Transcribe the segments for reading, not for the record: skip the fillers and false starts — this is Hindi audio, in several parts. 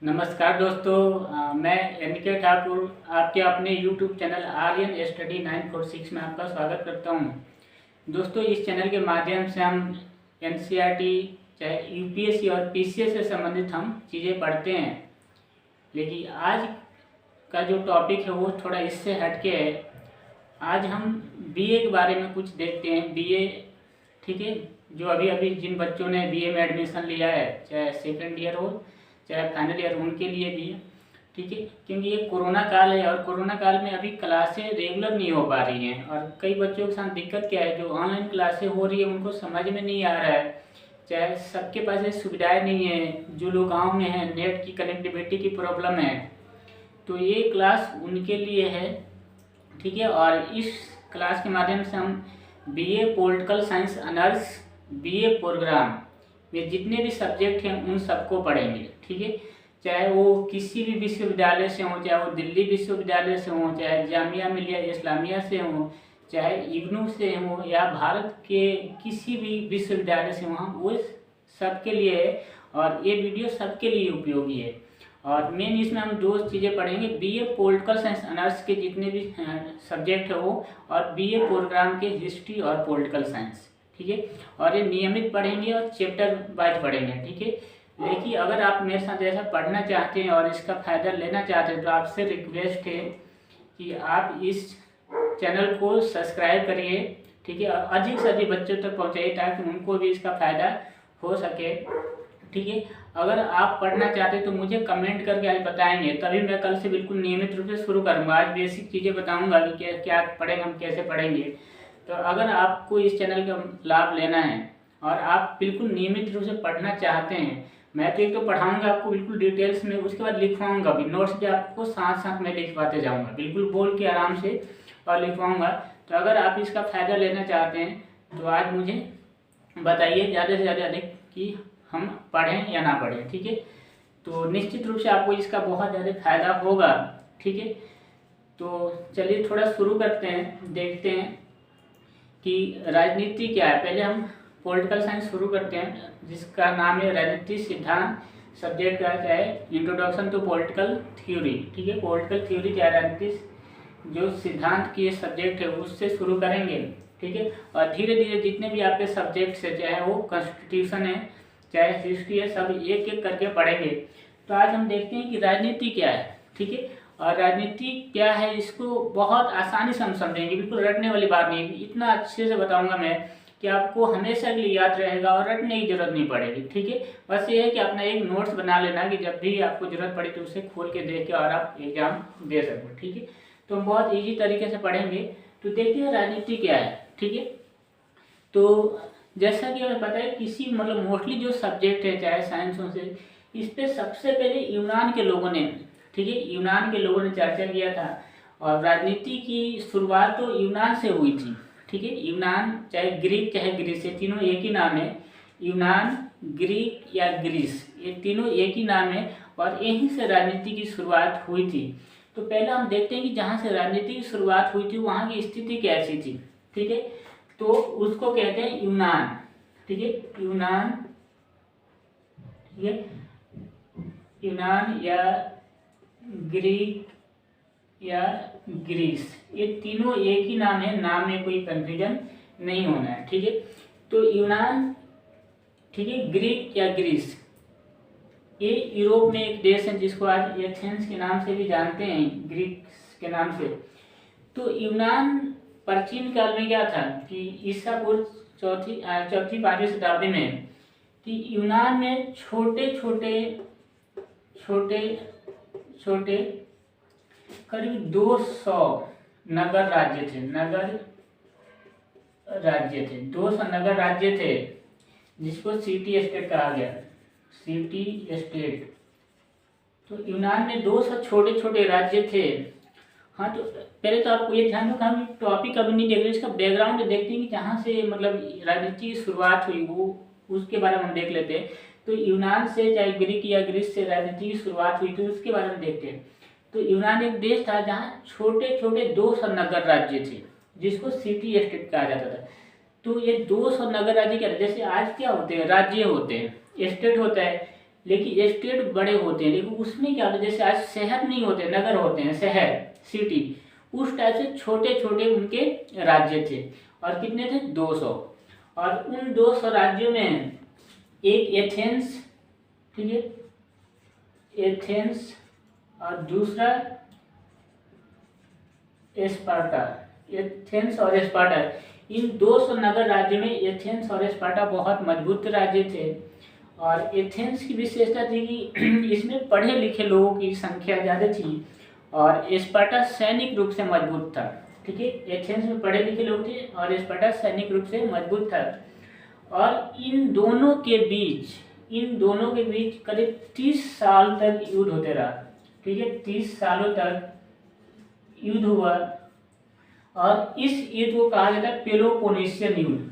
नमस्कार दोस्तों, मैं एन.के. ठाकुर आपके अपने YouTube चैनल आर्यन स्टडी 946 में आपका स्वागत करता हूं। दोस्तों, इस चैनल के माध्यम से हम NCERT चाहे UPSC और PCS से संबंधित हम चीज़ें पढ़ते हैं। लेकिन आज का जो टॉपिक है वो थोड़ा इससे हटके है। आज हम BA के बारे में कुछ देखते हैं। BA, ठीक है, जो अभी जिन बच्चों ने BA में एडमिशन लिया है, चाहे सेकेंड ईयर हो चाहे फाइनल ईयर, उनके लिए भी है, ठीक है। क्योंकि ये कोरोना काल है और कोरोना काल में अभी क्लासें रेगुलर नहीं हो पा रही हैं और कई बच्चों के साथ दिक्कत क्या है, जो ऑनलाइन क्लासें हो रही है उनको समझ में नहीं आ रहा है, चाहे सबके पास ये सुविधाएँ नहीं है। जो लोग गाँव में हैं, नेट की कनेक्टिविटी की प्रॉब्लम है, तो ये क्लास उनके लिए है, ठीक है। और इस क्लास के माध्यम से हम BA political science honours BA programme में जितने भी सब्जेक्ट हैं उन सबको पढ़ेंगे, ठीक है। चाहे वो किसी भी विश्वविद्यालय से हों, चाहे वो दिल्ली विश्वविद्यालय से हों, चाहे जामिया मिलिया इस्लामिया से हों, चाहे इग्नू से हों, या भारत के किसी भी विश्वविद्यालय से हों, वो सबके लिए है और ये वीडियो सबके लिए उपयोगी है। और मेन इसमें हम दो चीज़ें पढ़ेंगे, BA पॉलिटिकल साइंस ऑनर्स के जितने भी सब्जेक्ट है वो, और BA प्रोग्राम के हिस्ट्री और पॉलिटिकल साइंस, ठीक है। और ये नियमित पढ़ेंगे और चैप्टर वाइज पढ़ेंगे, ठीक है। लेकिन अगर आप मेरे साथ ऐसा पढ़ना चाहते हैं और इसका फ़ायदा लेना चाहते हैं तो आपसे रिक्वेस्ट है कि आप इस चैनल को सब्सक्राइब करिए, ठीक है, और अधिक से अधिक बच्चों तक पहुँचाइए ताकि उनको भी इसका फ़ायदा हो सके, ठीक है। अगर आप पढ़ना चाहते हैं तो मुझे कमेंट करके आज बताएंगे, तभी मैं कल से बिल्कुल नियमित रूप से शुरू करूँगा। आज बेसिक चीज़ें बताऊँगा कि क्या पढ़ेंगे, हम कैसे पढ़ेंगे। तो अगर आपको इस चैनल का लाभ लेना है और आप बिल्कुल नियमित रूप से पढ़ना चाहते हैं, मैं तो एक तो पढ़ाऊँगा आपको बिल्कुल डिटेल्स में, उसके बाद लिखवाऊँगा भी, नोट्स भी आपको साथ साथ में लिखवाते जाऊँगा, बिल्कुल बोल के आराम से और लिखवाऊँगा। तो अगर आप इसका फ़ायदा लेना चाहते हैं तो आज मुझे बताइए ज़्यादा से ज़्यादा अधिक कि हम पढ़ें या ना पढ़ें, ठीक है। तो निश्चित रूप से आपको इसका बहुत ज़्यादा फायदा होगा, ठीक है। तो चलिए थोड़ा शुरू करते हैं, देखते हैं कि राजनीति क्या है। पहले हम पॉलिटिकल साइंस शुरू करते हैं, जिसका नाम है राजनीति सिद्धांत। सब्जेक्ट का है इंट्रोडक्शन टू पॉलिटिकल थ्योरी, ठीक है। पॉलिटिकल थ्योरी क्या है, राजनीति जो सिद्धांत की सब्जेक्ट है उससे शुरू करेंगे, ठीक है। और धीरे धीरे जितने भी आपके सब्जेक्ट्स है, चाहे वो कॉन्स्टिट्यूशन है चाहे हिस्ट्री है, सब एक एक करके पढ़ेंगे। तो आज हम देखते हैं कि राजनीति क्या है, ठीक है। और राजनीति क्या है इसको बहुत आसानी से हम समझेंगे, बिल्कुल रटने वाली बात नहीं, इतना अच्छे से बताऊंगा मैं कि आपको हमेशा के लिए याद रहेगा और रटने की जरूरत नहीं पड़ेगी, ठीक है। बस ये है कि अपना एक नोट्स बना लेना कि जब भी आपको जरूरत पड़े तो उसे खोल के देख के और आप एग्जाम दे सको, ठीक है। तो हम बहुत ईजी तरीके से पढ़ेंगे। तो देखते हैं राजनीति क्या है, ठीक है। तो जैसा कि हमें पता है, किसी मतलब मोस्टली जो सब्जेक्ट है चाहे साइंस हो से, इस पर सबसे पहले यूनान के लोगों ने, ठीक है, यूनान के लोगों ने चर्चा किया था। और राजनीति की शुरुआत तो यूनान से हुई थी, ठीक है। यूनान चाहे ग्रीक चाहे ग्रीस, ये तीनों एक ही नाम है। यूनान, ग्रीक या ग्रीस, ये तीनों एक ही नाम है और यहीं से राजनीति की शुरुआत हुई थी। तो पहले हम देखते हैं कि जहाँ से राजनीति की शुरुआत हुई थी वहाँ की स्थिति कैसी थी, ठीक है। तो उसको कहते हैं यूनान, ठीक है, यूनान, ठीक है, यूनान या ग्रीक या ग्रीस, ये तीनों एक ही नाम है, नाम में कोई कंफ्यूजन नहीं होना है, ठीक है। तो यूनान, ठीक है, ग्रीक या ग्रीस, ये यूरोप में एक देश है जिसको आज एथेंस के नाम से भी जानते हैं, ग्रीक के नाम से। तो यूनान प्राचीन काल में क्या था कि ईसा पूर्व चौथी पाँचवीं शताब्दी में कि यूनान में छोटे छोटे करीब 200 नगर राज्य थे, 200 नगर राज्य थे, जिसको सिटी स्टेट कहा गया, सिटी स्टेट। तो यूनान में 200 छोटे छोटे राज्य थे। हाँ, तो पहले तो आपको ये ध्यान रखना, हम टॉपिक अभी नहीं देख रहे, इसका बैकग्राउंड देखते हैं कि जहाँ से मतलब राजनीति की शुरुआत हुई वो उसके बारे में हम देख लेते हैं। तो यूनान से चाहे ग्रीक या ग्रीस से राजनीति की शुरुआत हुई थी उसके बारे में देखते हैं। तो यूनान एक देश था जहाँ छोटे छोटे 200 नगर राज्य थे, जिसको सिटी स्टेट कहा जाता था। तो ये 200 नगर राज्य क्या, जैसे आज क्या होते हैं, राज्य होते हैं, स्टेट होता है, लेकिन स्टेट बड़े होते हैं। लेकिन उसमें क्या होता है, जैसे आज शहर नहीं होते, नगर होते हैं, शहर सिटी, उस टाइप से छोटे छोटे उनके राज्य थे। और कितने थे? 200। और उन 200 राज्यों में एक एथेंस, ठीक है, एथेंस, और दूसरा स्पार्टा। एथेंस और स्पार्टा, इन 200 नगर राज्यों में एथेंस और स्पार्टा बहुत मजबूत राज्य थे। और एथेंस की विशेषता थी कि इसमें पढ़े लिखे लोगों की संख्या ज़्यादा थी, और स्पार्टा सैनिक रूप से मजबूत था। ठीक है, एथेंस में पढ़े लिखे लोग थे और स्पार्टा सैनिक रूप से मजबूत था। और इन दोनों के बीच करीब 30 साल तक युद्ध होते रहा। ठीक है, 30 सालों तक युद्ध हुआ। और इस युद्ध को कहा जाता है पेलोपोनेशियन युद्ध।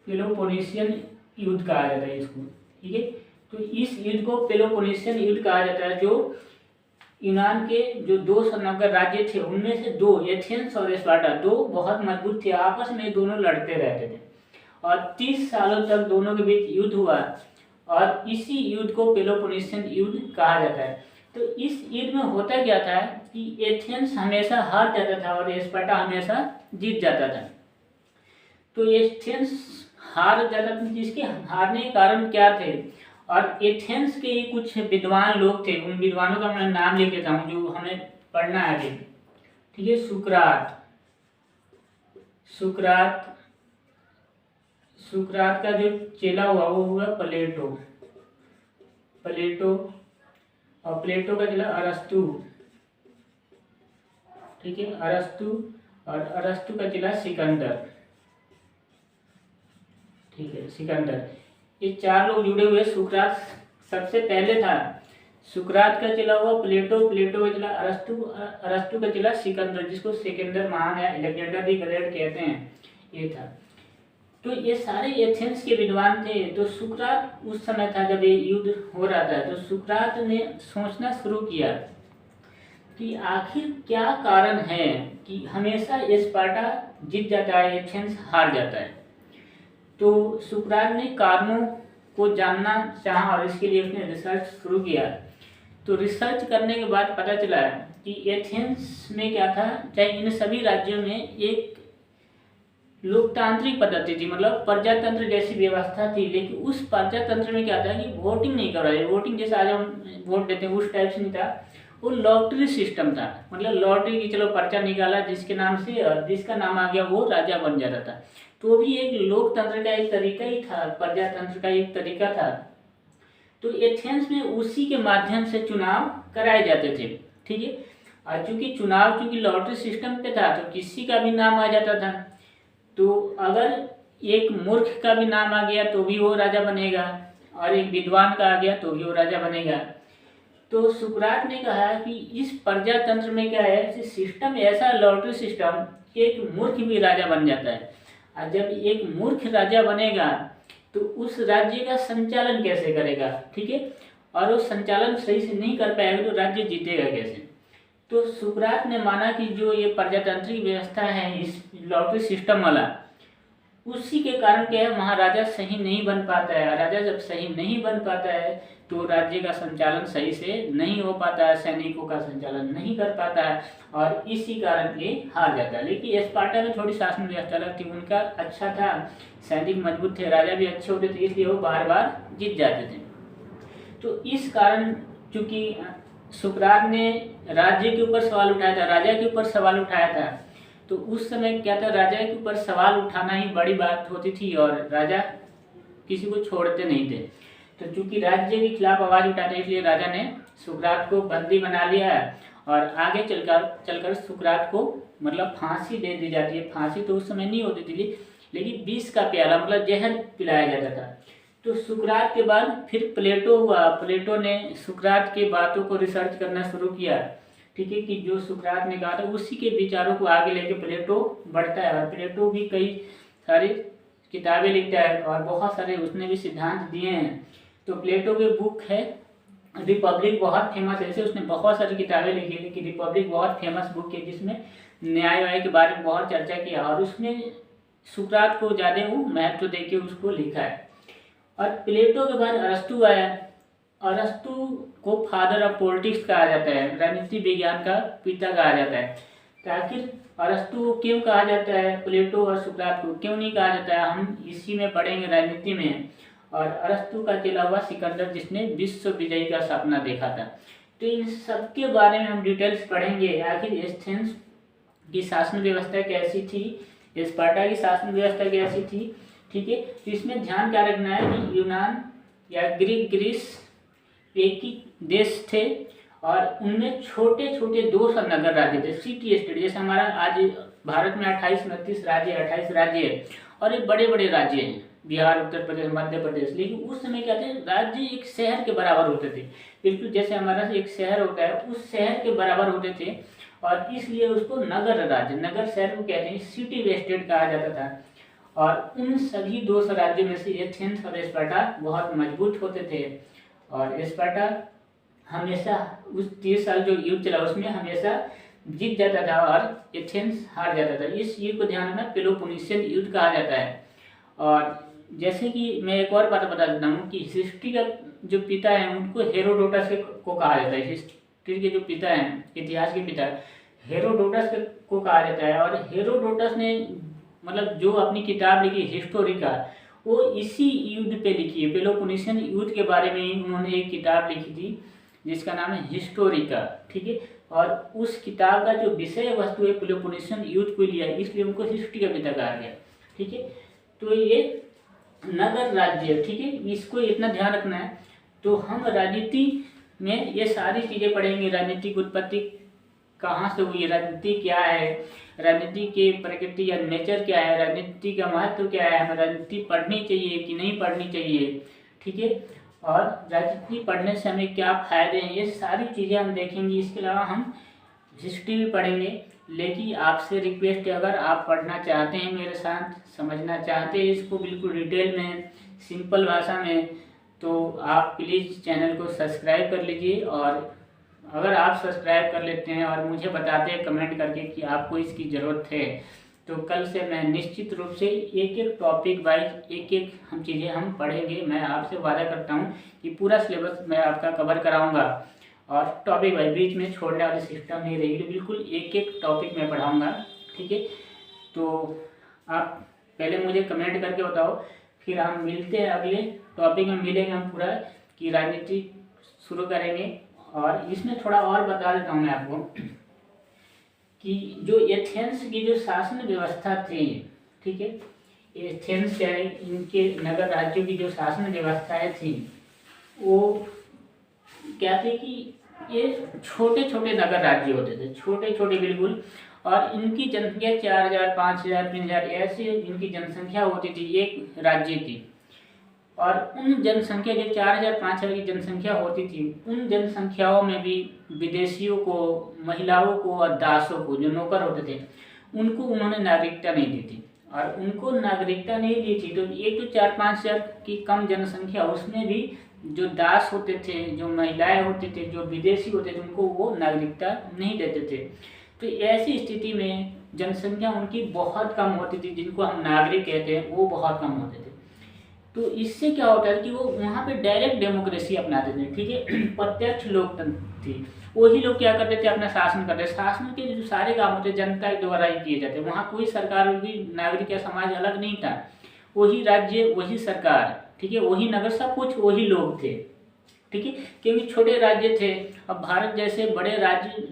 पेलोपोनेशियन युद्ध कहा जाता है इसको। ठीक है, तो इस युद्ध को पेलोपोनेशियन युद्ध कहा जाता है, जो यूनान के जो 200 नगर राज्य थे उनमें से 2, एथेंस और स्पार्टा, 2 बहुत मजबूत थे, आपस में दोनों लड़ते रहते थे। और 30 सालों तक दोनों के बीच युद्ध हुआ, और इसी युद्ध को पेलोपोनेशियन युद्ध कहा जाता है। तो इस युद्ध में होता क्या था कि एथेंस हमेशा हार जाता था और स्पार्टा हमेशा जीत जाता था। तो एथेंस हार जाता था, जिसके हारने के कारण क्या थे, और एथेंस के ही कुछ विद्वान लोग थे, उन विद्वानों का मैं नाम लिख देता हूँ जो हमें पढ़ना है अभी। ठीक है, सुकरात का जो चेला हुआ वो हुआ प्लेटो, और प्लेटो का चेला अरस्तु। ठीक है, अरस्तु, और अरस्तु का चेला सिकंदर। ठीक है, सिकंदर। ये 4 लोग जुड़े हुए। सुकरात सबसे पहले था, सुकरात का चला हुआ प्लेटो का चला अरस्तु का चला सिकंदर, जिसको सिकंदर महान या अलेक्जेंडर द ग्रेट कहते हैं, ये था। तो ये सारे एथेंस के विद्वान थे। तो सुकरात उस समय था जब ये युद्ध हो रहा था, तो सुकरात ने सोचना शुरू किया कि आखिर क्या कारण है कि हमेशा स्पार्टा जीत जाता है, एथेंस हार जाता है। तो सुकरात ने कारणों को जानना चाहा और इसके लिए उसने रिसर्च शुरू किया। तो रिसर्च करने के बाद पता चला कि एथेंस में क्या था, चाहे इन सभी राज्यों में एक लोकतांत्रिक पद्धति थी, मतलब प्रजातंत्र जैसी व्यवस्था थी। लेकिन उस प्रजातंत्र में क्या था कि वोटिंग नहीं कर रहा है, वोटिंग जैसे आज हम वोट देते हैं उस टाइप से नहीं था, वो लॉटरी सिस्टम था। मतलब लॉटरी की चलो पर्चा निकाला जिसके नाम से, और जिसका नाम आ गया वो राजा बन जाता था। तो भी एक लोकतंत्र का एक तरीका ही था, प्रजातंत्र का एक तरीका था। तो एथेंस में उसी के माध्यम से चुनाव कराए जाते थे। ठीक है, और चूंकि लॉटरी सिस्टम पे था तो किसी का भी नाम आ जाता था। तो अगर एक मूर्ख का भी नाम आ गया तो भी वो राजा बनेगा, और एक विद्वान का आ गया तो भी वो राजा बनेगा। तो सुकरात ने कहा कि इस प्रजातंत्र में क्या है, सिस्टम ऐसा लॉटरी सिस्टम, एक मूर्ख भी राजा बन जाता है। और जब एक मूर्ख राजा बनेगा तो उस राज्य का संचालन कैसे करेगा? ठीक है, और वो संचालन सही से नहीं कर पाएगा तो राज्य जीतेगा कैसे? तो सुकरात ने माना कि जो ये प्रजातांत्रिक व्यवस्था है, इस लॉटरी सिस्टम वाला, उसी के कारण क्या है, महाराजा सही नहीं बन पाता है। राजा जब सही नहीं बन पाता है तो राज्य का संचालन सही से नहीं हो पाता है, सैनिकों का संचालन नहीं कर पाता है, और इसी कारण ये हार जाता है। लेकिन स्पार्टा में थोड़ी शासन व्यवस्था अलग थी, उनका अच्छा था, सैनिक मजबूत थे, राजा भी अच्छे होते थे, इसलिए वो बार बार जीत जाते थे। तो इस कारण चूंकि सुकरात ने राज्य के ऊपर सवाल उठाया था, राजा के ऊपर सवाल उठाया था, तो उस समय क्या था, राजा के ऊपर सवाल उठाना ही बड़ी बात होती थी और राजा किसी को छोड़ते नहीं थे। तो चूंकि राज्य के खिलाफ आवाज उठाते, इसलिए राजा ने सुकरात को बंदी बना लिया है, और आगे चलकर सुकरात को मतलब फांसी दे दी जाती है। फांसी तो उस समय नहीं होती थी, लेकिन विष का प्याला मतलब जहर पिलाया जाता था। तो सुकरात के बाद फिर प्लेटो हुआ। प्लेटो ने सुकरात के बातों को रिसर्च करना शुरू किया। ठीक है, कि जो सुकरात ने कहा था उसी के विचारों को आगे लेके प्लेटो बढ़ता है, और प्लेटो भी कई सारी किताबें लिखता है और बहुत सारे उसने भी सिद्धांत दिए हैं। तो प्लेटो की बुक है रिपब्लिक, बहुत फेमस है। ऐसे उसने बहुत सारी किताबें लिखी, लेकिन रिपब्लिक बहुत फेमस बुक है जिसमें न्याय वाय के बारे में बहुत चर्चा किया, और उसमें सुकरात को ज़्यादा वो महत्व देके उसको लिखा है। और प्लेटो के बाद अरस्तु आया। अरस्तु को फादर ऑफ पॉलिटिक्स कहा जाता है, राजनीति विज्ञान का पिता कहा जाता है। तो आखिर अरस्तु को क्यों कहा जाता है, प्लेटो और सुकरात को क्यों नहीं कहा जाता है, हम इसी में पढ़ेंगे राजनीति में। और अरस्तु का चला हुआ सिकंदर जिसने विश्व विजयी का सपना देखा था। तो इन सब के बारे में हम डिटेल्स पढ़ेंगे। आखिर एथेंस की शासन व्यवस्था कैसी थी, स्पार्टा की शासन व्यवस्था कैसी थी, ठीक है। तो इसमें ध्यान क्या रखना है कि यूनान या ग्रीस एक ही देश थे और उनमें छोटे छोटे 200 नगर राज्य थे, सिटी स्टेट। जैसे हमारा आज भारत में 28-29 राज्य 28 राज्य है और ये बड़े बड़े राज्य हैं, बिहार, उत्तर प्रदेश, मध्य प्रदेश। लेकिन उस समय क्या थे, राज्य एक शहर के बराबर होते थे, बिल्कुल जैसे हमारा एक शहर होता है उस शहर के बराबर होते थे। और इसलिए उसको नगर राज्य, नगर शहर को कहते हैं, सिटी स्टेट कहा जाता था। और उन सभी 200 राज्यों में से एथेंस और स्पार्टा बहुत मजबूत होते थे। और स्पार्टा हमेशा उस 30 साल जो युद्ध चला उसमें हमेशा जीत जाता था और एथेंस हार जाता था। इस युद्ध को ध्यान रखना पेलोपोनेशियन युद्ध कहा जाता है। और जैसे कि मैं एक और बात बता देता हूँ कि हिस्ट्री का जो पिता है उनको हेरोडोटस को कहा जाता है। हिस्ट्री के जो पिता हैं, इतिहास के पिता, हेरोडोटस को कहा जाता है। और हेरोडोटस ने मतलब जो अपनी किताब लिखी हिस्टोरिका, वो इसी युद्ध पे लिखी है, पेलोपोनेशियन युद्ध के बारे में उन्होंने एक किताब लिखी थी जिसका नाम है हिस्टोरिका, ठीक है। और उस किताब का जो विषय वस्तु है पेलोपोनेशियन युद्ध को लिया, इसलिए उनको हिस्ट्री का पिता कहा गया, ठीक है। तो ये नगर राज्य, ठीक है, इसको इतना ध्यान रखना है। तो हम राजनीति में ये सारी चीज़ें पढ़ेंगे। राजनीतिक उत्पत्ति कहाँ से हुई, राजनीति क्या है, राजनीति की प्रकृति या नेचर क्या है, राजनीति का महत्व क्या है, हमें राजनीति पढ़नी चाहिए कि नहीं पढ़नी चाहिए, ठीक है। और राजनीति पढ़ने से हमें क्या फ़ायदे हैं, ये सारी चीज़ें हम देखेंगे। इसके अलावा हम हिस्ट्री भी पढ़ेंगे। लेकिन आपसे रिक्वेस्ट है, अगर आप पढ़ना चाहते हैं मेरे साथ, समझना चाहते हैं इसको बिल्कुल डिटेल में, सिंपल भाषा में, तो आप प्लीज़ चैनल को सब्सक्राइब कर लीजिए। और अगर आप सब्सक्राइब कर लेते हैं और मुझे बताते हैं कमेंट करके कि आपको इसकी ज़रूरत है, तो कल से मैं निश्चित रूप से एक एक टॉपिक वाइज एक एक हम चीज़ें हम पढ़ेंगे। मैं आपसे वादा करता हूँ कि पूरा सिलेबस मैं आपका कवर कराऊँगा और टॉपिक वाइज बीच में छोड़ने वाली सिस्टम नहीं रहेगी, बिल्कुल एक एक टॉपिक मैं पढ़ाऊँगा, ठीक है। तो आप पहले मुझे कमेंट करके बताओ, फिर हम मिलते हैं अगले टॉपिक में, मिलेंगे हम पूरा कि राजनीति शुरू करेंगे। और इसमें थोड़ा और बता देता हूँ मैं आपको कि जो एथेंस की जो शासन व्यवस्था थी, ठीक है, एथेंस क्या है, इनके नगर राज्यों की जो शासन व्यवस्थाएं थी वो क्या थी कि ये छोटे छोटे नगर राज्य होते थे, छोटे छोटे बिल्कुल। और इनकी जनसंख्या 4000, 5000, 3000 ऐसे इनकी जनसंख्या होती थी एक राज्य की। और उन जनसंख्या जो 4000, 5000 की जनसंख्या होती थी, उन जनसंख्याओं में भी विदेशियों को, महिलाओं को और दासों को, जो नौकर होते थे, उनको उन्होंने नागरिकता नहीं दी थी। और उनको नागरिकता नहीं दी थी तो एक तो 4-5 हजार की कम जनसंख्या, उसमें भी जो दास होते थे, जो महिलाएं होते थे, जो विदेशी होते थे, उनको वो नागरिकता नहीं देते थे। तो ऐसी स्थिति में जनसंख्या उनकी बहुत कम होती थी, जिनको हम नागरिक कहते हैं, वो बहुत कम होते थे। तो इससे क्या होता है कि वो वहाँ पे डायरेक्ट डेमोक्रेसी अपनाते थे, ठीक है, प्रत्यक्ष लोकतंत्र थी। वही लोग क्या करते थे, अपना शासन करते। शासन के जो सारे काम होते जनता के द्वारा ही किए जाते। वहाँ कोई सरकार, कोई नागरिक या समाज अलग नहीं था, वही राज्य, वही सरकार, ठीक है, वही नगर, सब कुछ वही लोग थे, ठीक है। क्योंकि छोटे राज्य थे, अब भारत जैसे बड़े राज्य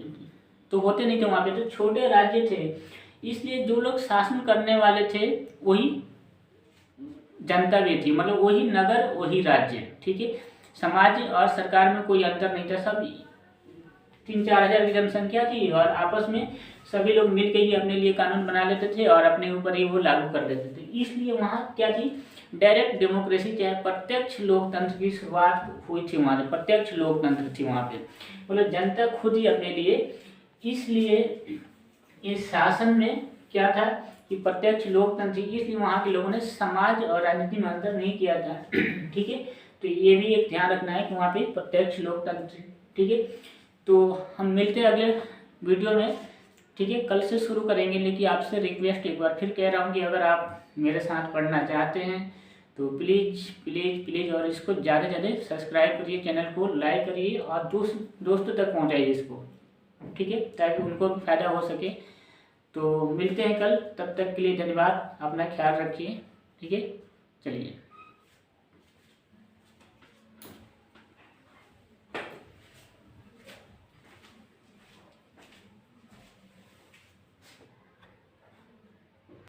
तो होते नहीं थे वहाँ पे, तो छोटे राज्य थे, इसलिए जो लोग शासन करने वाले थे वही जनता भी थी, मतलब वही नगर वही राज्य, ठीक है। समाज और सरकार में कोई अंतर नहीं था, सब 3-4 हजार की जनसंख्या थी और आपस में सभी लोग मिलकर ही अपने लिए कानून बना लेते थे और अपने ऊपर ही वो लागू कर देते थे। इसलिए वहाँ क्या थी, डायरेक्ट डेमोक्रेसी, चाहे प्रत्यक्ष लोकतंत्र की शुरुआत हुई थी वहाँ से, प्रत्यक्ष लोकतंत्र थी वहाँ पे, मतलब जनता खुद ही अपने लिए। इसलिए इस शासन में क्या था कि प्रत्यक्ष लोकतंत्र, इसलिए वहाँ के लोगों ने समाज और राजनीति में अंतर नहीं किया था, ठीक है। तो ये भी एक ध्यान रखना है कि वहाँ पे प्रत्यक्ष लोकतंत्र, ठीक है। तो हम मिलते हैं अगले वीडियो में, ठीक है, कल से शुरू करेंगे। लेकिन आपसे रिक्वेस्ट एक बार फिर कह रहा हूँ कि अगर आप मेरे साथ पढ़ना चाहते हैं तो प्लीज़ प्लीज़ प्लीज़ और इसको ज़्यादा से ज़्यादा सब्सक्राइब करिए, चैनल को लाइक करिए और दोस्तों तक पहुंचाइए इसको, ठीक है, ताकि उनको भी फ़ायदा हो सके। तो मिलते हैं कल, तब तक के लिए धन्यवाद, अपना ख्याल रखिए, ठीक है, चलिए।